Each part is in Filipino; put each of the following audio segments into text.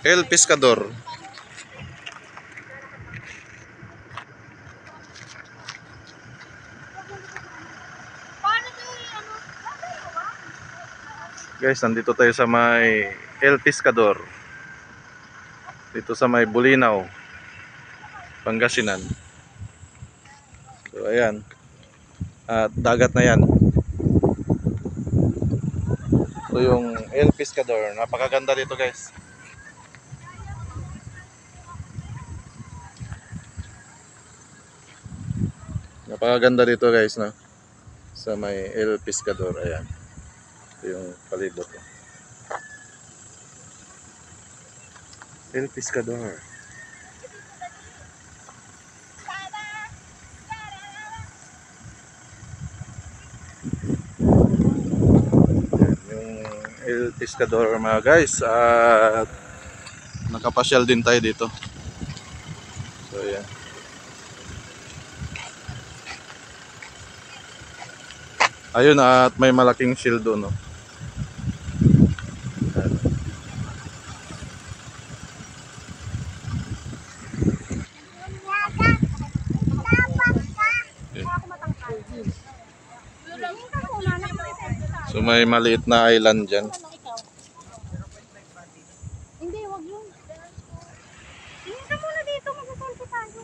El Pescador. Guys, nandito tayo sa may El Pescador. Dito sa may Bulinaw, Pangasinan. So ayan. At dagat na yan. Ito yung El Pescador. Napakaganda dito, guys. Napakaganda dito, guys, no? Sa may El Pescador. Ayan. Ito yung palibot. El Pescador. Yung El Pescador, mga guys. At nakapasyal din tayo dito. So ayan. Ayun, at may malaking shield doon, no? So may maliit na island dyan. Hindi, wag yun. Tingin ka muna dito, mag-selfie tayo.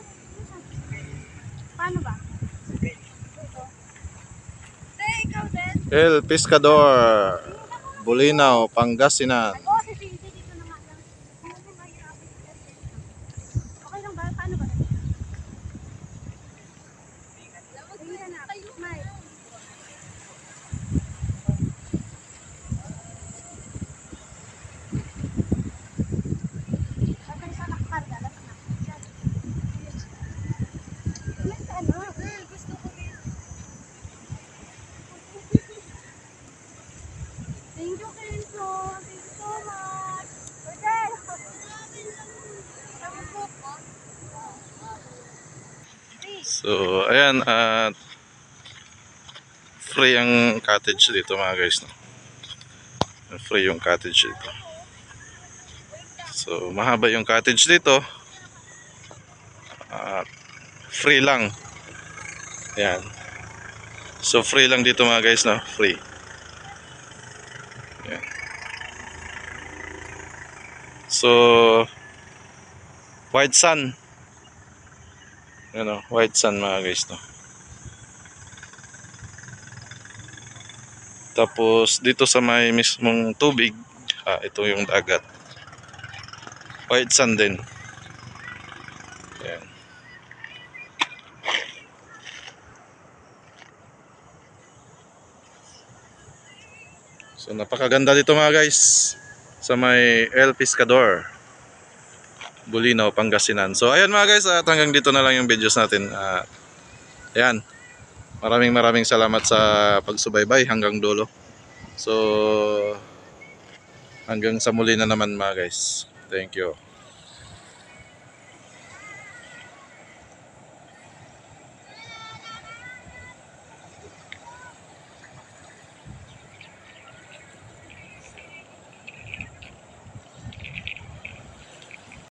Paano ba? Ikaw din. El Pescador, Bulinaw, Pangasinan. Oo, si dito naman lang. Okay lang ba? Paano ba? Tingin na. Smile. Thank you, Kenzo. Thank you so much. So ayan, at free ang cottage dito, mga guys, no? Free yung cottage dito. So mahaba yung cottage dito. Free lang. Ayan. So free lang dito, mga guys, no? Free. Ayan. So white sand. Ano, white sand, mga guys, no? Tapos dito sa may mismong tubig, ito yung dagat. White sand din. Ayan. So napakaganda dito, mga guys, sa may El Pescador, Bulinaw, Pangasinan. So ayan, mga guys, at hanggang dito na lang yung videos natin. Ayan. Maraming salamat sa pagsubaybay hanggang dulo. So hanggang sa muli na naman, mga guys. Thank you.